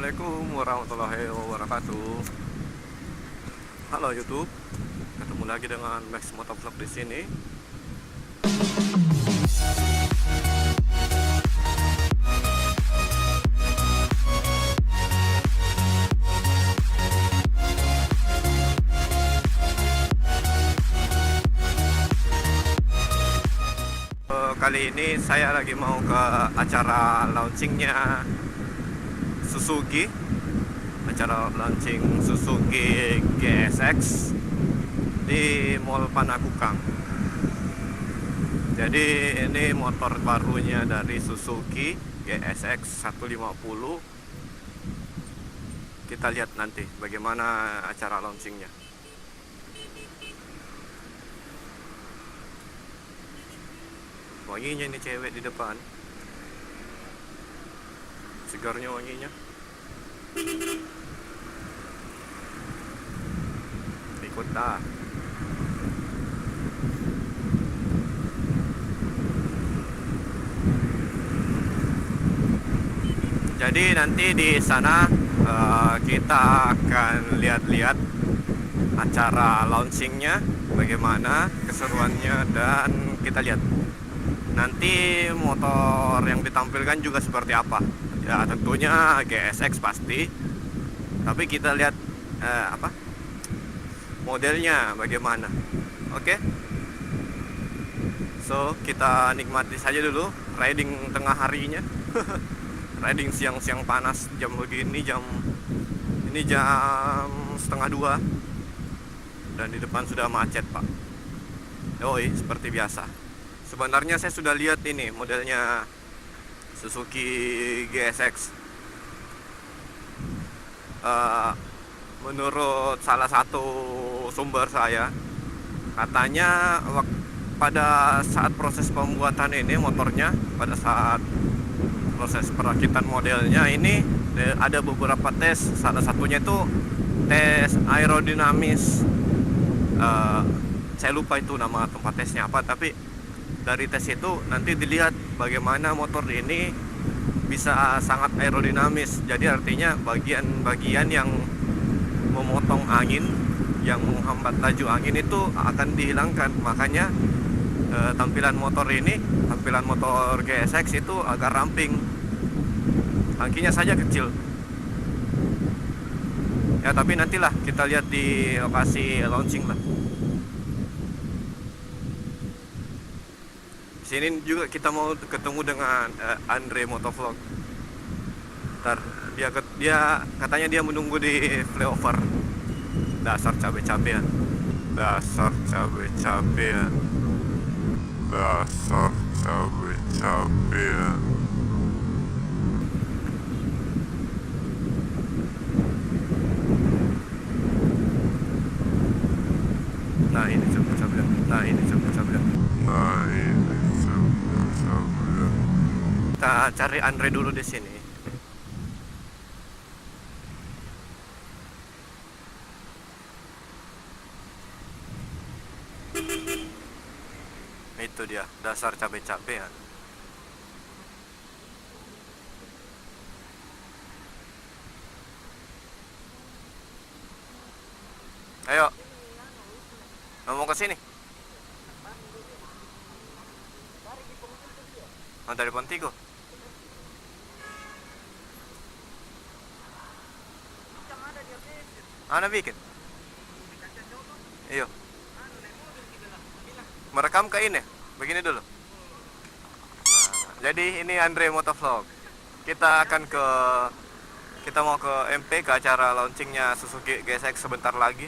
Assalamualaikum warahmatullahi wabarakatuh. Halo YouTube, ketemu lagi dengan Max Motovlog di sini. Kali ini saya lagi mau ke acara launchingnya Suzuki, acara launching Suzuki GSX di Mall Panakukang. Jadi ini motor barunya dari Suzuki GSX 150. Kita lihat nanti bagaimana acara launchingnya. Wanginya ini cewek di depan, segarnya wanginya. Ikut dah. Jadi nanti di sana kita akan lihat-lihat acara launchingnya, bagaimana keseruannya, dan kita lihat nanti motor yang ditampilkan juga seperti apa. Ya tentunya GSX pasti, tapi kita lihat modelnya bagaimana. Oke. So kita nikmati saja dulu riding tengah harinya. Riding siang-siang panas jam begini, jam 1:30, dan di depan sudah macet, Pak. Yoi, seperti biasa. Sebenarnya saya sudah lihat ini modelnya Suzuki GSX. Menurut salah satu sumber saya, katanya pada saat proses pembuatan ini motornya, pada saat proses perakitan modelnya ini ada beberapa tes. Salah satunya itu tes aerodinamis. Saya lupa itu nama tempat tesnya apa, tapi dari tes itu nanti dilihat bagaimana motor ini bisa sangat aerodinamis. Jadi artinya bagian-bagian yang memotong angin, yang menghambat laju angin itu akan dihilangkan. Makanya tampilan motor GSX itu agak ramping. Tangkinya saja kecil. Ya tapi nantilah kita lihat di lokasi launching lah. Sini juga kita mau ketemu dengan Andre Motovlog. Ntar dia katanya dia menunggu di flyover. Dasar cabe-cabean. Dasar cabe-cabean. Dasar cabe-cabean. Nah ini cabe-cabean. Nah ini cabe-cabean. Nah ini. Kita cari Andre dulu di sini. Itu dia, dasar cabe-cabean. Ayo, ngomong ke sini. Dari Pontigo. Ana bikin. Iyo. Merekam ke ini. Begini dulu. Nah, jadi ini Andre Motovlog. Kita mau ke MP, ke acara launchingnya Suzuki GSX sebentar lagi.